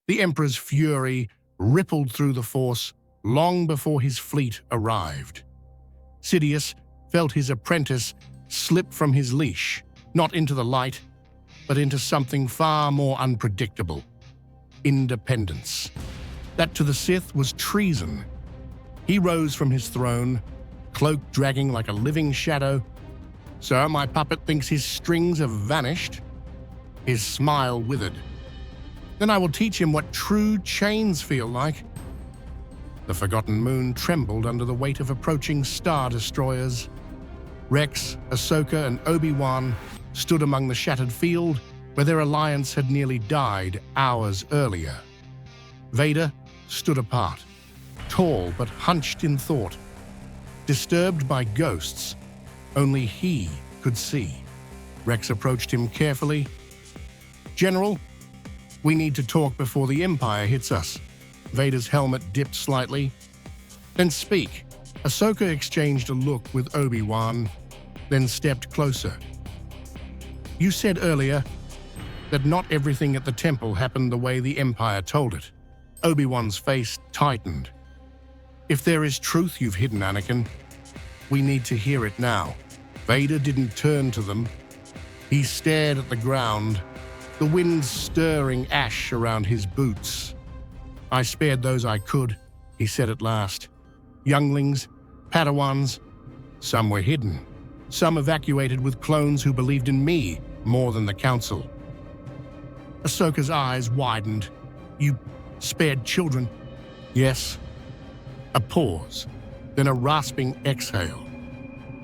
The Emperor's fury rippled through the Force long before his fleet arrived. Sidious felt his apprentice slip from his leash, not into the light, but into something far more unpredictable: independence. That to the Sith was treason. He rose from his throne, cloak dragging like a living shadow. "Sir, my puppet thinks his strings have vanished." His smile withered. "Then I will teach him what true chains feel like." The Forgotten Moon trembled under the weight of approaching star destroyers. Rex, Ahsoka, and Obi-Wan stood among the shattered field where their alliance had nearly died hours earlier. Vader stood apart, tall but hunched in thought. Disturbed by ghosts, only he could see. Rex approached him carefully. "General, we need to talk before the Empire hits us." Vader's helmet dipped slightly. "Then speak." Ahsoka exchanged a look with Obi-Wan, then stepped closer. "You said earlier that not everything at the temple happened the way the Empire told it." Obi-Wan's face tightened. "If there is truth you've hidden, Anakin, we need to hear it now." Vader didn't turn to them. He stared at the ground, the wind stirring ash around his boots. "I spared those I could," he said at last. "Younglings, Padawans, some were hidden. Some evacuated with clones who believed in me more than the Council." Ahsoka's eyes widened. "You spared children?" "Yes." A pause, then a rasping exhale.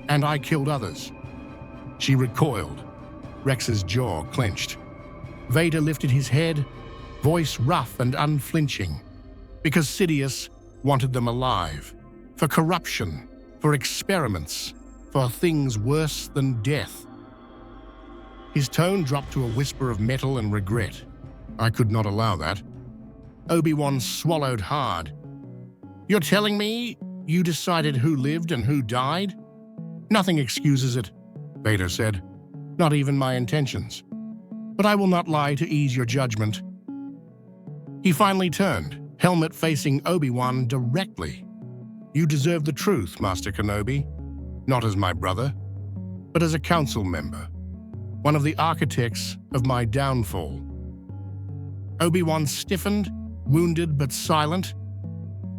"And I killed others." She recoiled. Rex's jaw clenched. Vader lifted his head, voice rough and unflinching, because Sidious wanted them alive, for corruption, for experiments, for things worse than death. His tone dropped to a whisper of metal and regret. "I could not allow that." Obi-Wan swallowed hard. "You're telling me you decided who lived and who died?" "Nothing excuses it," Vader said. "Not even my intentions. But I will not lie to ease your judgment." He finally turned, helmet facing Obi-Wan directly. "You deserve the truth, Master Kenobi, not as my brother, but as a council member, one of the architects of my downfall." Obi-Wan stiffened, wounded but silent.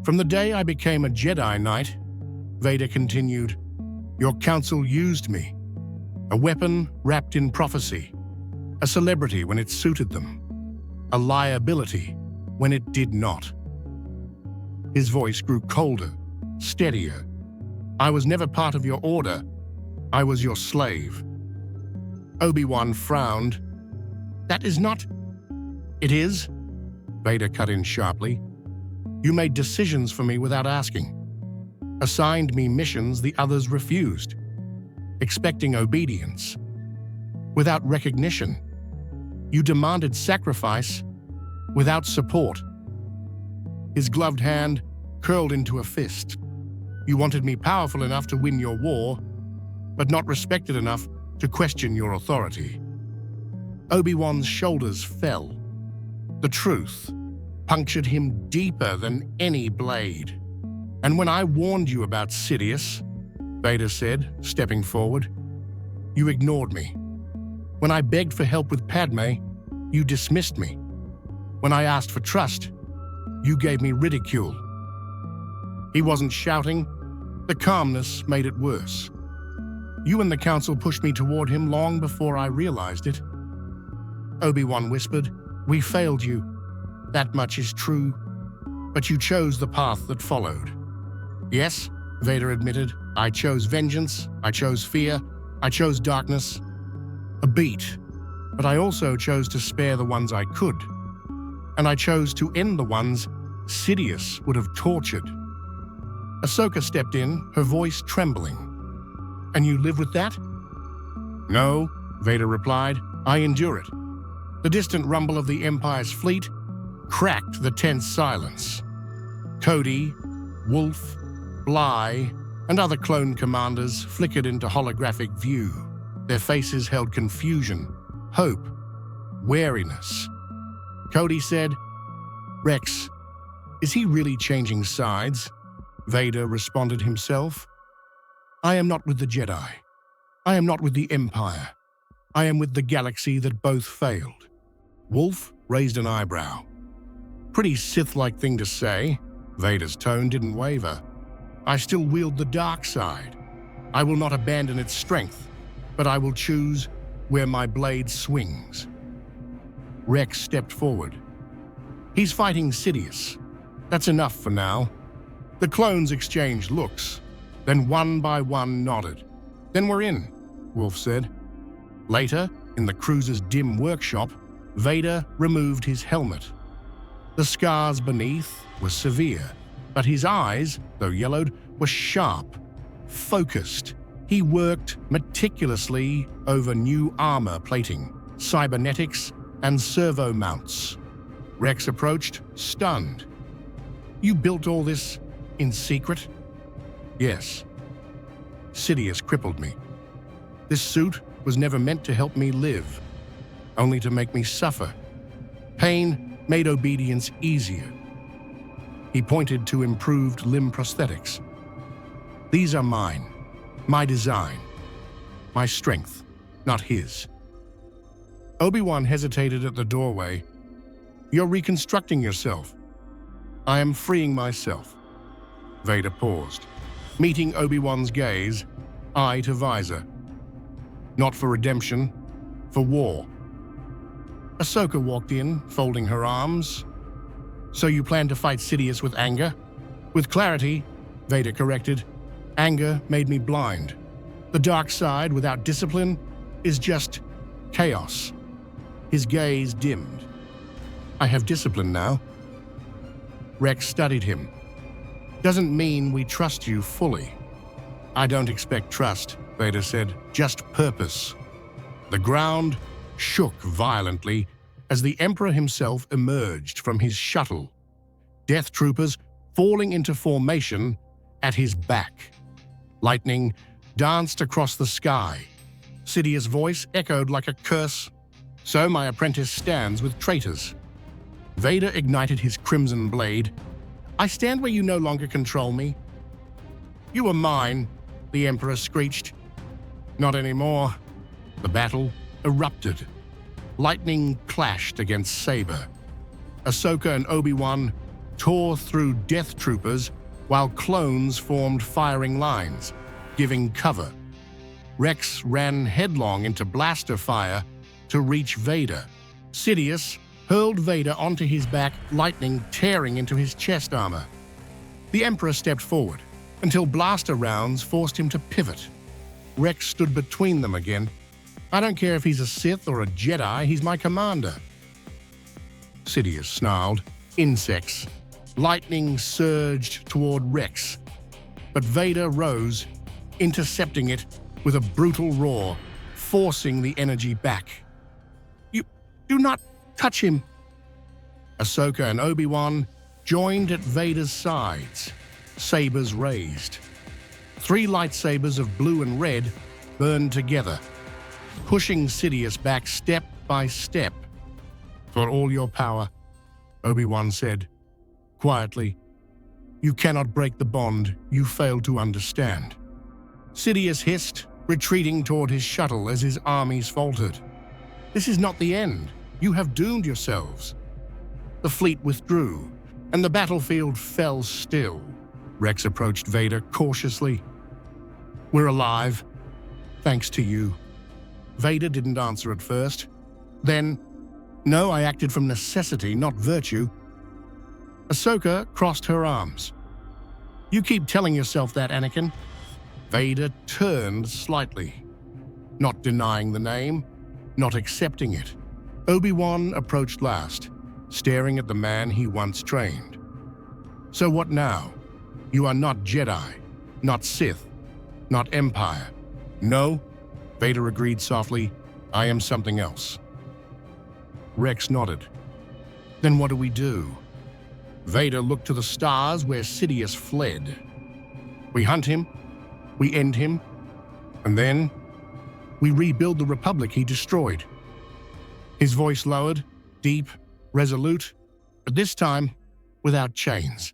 "From the day I became a Jedi Knight," Vader continued, "your council used me, a weapon wrapped in prophecy, a celebrity when it suited them, a liability when it did not." His voice grew colder, steadier. "I was never part of your order. I was your slave." Obi-Wan frowned. "That is not—" "It is," Vader cut in sharply. "You made decisions for me without asking, assigned me missions the others refused, expecting obedience. Without recognition, you demanded sacrifice without support." His gloved hand curled into a fist. "You wanted me powerful enough to win your war, but not respected enough to question your authority." Obi-Wan's shoulders fell. The truth punctured him deeper than any blade. "And when I warned you about Sidious," Vader said, stepping forward, "you ignored me. When I begged for help with Padme, you dismissed me. When I asked for trust, you gave me ridicule." He wasn't shouting. The calmness made it worse. "You and the Council pushed me toward him long before I realized it." Obi-Wan whispered, "We failed you. That much is true. But you chose the path that followed." "Yes," Vader admitted, "I chose vengeance, I chose fear, I chose darkness. A beat. But I also chose to spare the ones I could. And I chose to end the ones Sidious would have tortured." Ahsoka stepped in, her voice trembling. "And you live with that?" "No," Vader replied. "I endure it." The distant rumble of the Empire's fleet cracked the tense silence. Cody, Wolf, Bly, and other clone commanders flickered into holographic view. Their faces held confusion, hope, wariness. Cody said, Rex, is he really changing sides? Vader responded himself. I am not with the Jedi. I am not with the Empire. I am with the galaxy that both failed. Wolf raised an eyebrow. Pretty Sith-like thing to say. Vader's tone didn't waver. I still wield the dark side. I will not abandon its strength, but I will choose where my blade swings. Rex stepped forward. He's fighting Sidious. That's enough for now. The clones exchanged looks, then one by one nodded. Then we're in, Wolf said. Later, in the cruiser's dim workshop, Vader removed his helmet. The scars beneath were severe, but his eyes, though yellowed, were sharp, focused. He worked meticulously over new armor plating, cybernetics, and servo mounts. Rex approached, stunned. You built all this in secret? Yes. Sidious crippled me. This suit was never meant to help me live, only to make me suffer. Pain made obedience easier. He pointed to improved limb prosthetics. These are mine, my design, my strength, not his. Obi-Wan hesitated at the doorway. You're reconstructing yourself. I am freeing myself. Vader paused, meeting Obi-Wan's gaze, eye to visor. Not for redemption, for war. Ahsoka walked in, folding her arms. So you plan to fight Sidious with anger? With clarity, Vader corrected. Anger made me blind. The dark side without discipline is just chaos. His gaze dimmed. I have discipline now. Rex studied him. Doesn't mean we trust you fully. I don't expect trust, Vader said, just purpose. The ground shook violently as the Emperor himself emerged from his shuttle, death troopers falling into formation at his back. Lightning danced across the sky. Sidious' voice echoed like a curse. So my apprentice stands with traitors. Vader ignited his crimson blade. I stand where you no longer control me. You are mine, the Emperor screeched. Not anymore. The battle erupted. Lightning clashed against saber. Ahsoka and Obi-Wan tore through death troopers while clones formed firing lines, giving cover. Rex ran headlong into blaster fire to reach Vader. Sidious hurled Vader onto his back, lightning tearing into his chest armor. The Emperor stepped forward until blaster rounds forced him to pivot. Rex stood between them again. I don't care if he's a Sith or a Jedi, he's my commander. Sidious snarled. Insects. Lightning surged toward Rex, but Vader rose, intercepting it with a brutal roar, forcing the energy back. You do not touch him. Ahsoka and Obi-Wan joined at Vader's sides, sabers raised. 3 lightsabers of blue and red burned together, pushing Sidious back step by step. For all your power, Obi-Wan said, quietly, you cannot break the bond you failed to understand. Sidious hissed, retreating toward his shuttle as his armies faltered. This is not the end. You have doomed yourselves. The fleet withdrew, and the battlefield fell still. Rex approached Vader cautiously. We're alive, thanks to you. Vader didn't answer at first. Then, no, I acted from necessity, not virtue. Ahsoka crossed her arms. You keep telling yourself that, Anakin. Vader turned slightly, not denying the name, not accepting it. Obi-Wan approached last, staring at the man he once trained. So what now? You are not Jedi, not Sith, not Empire. No, Vader agreed softly, I am something else. Rex nodded. Then what do we do? Vader looked to the stars where Sidious fled. We hunt him, we end him, and then we rebuild the Republic he destroyed. His voice lowered, deep, resolute, but this time without chains.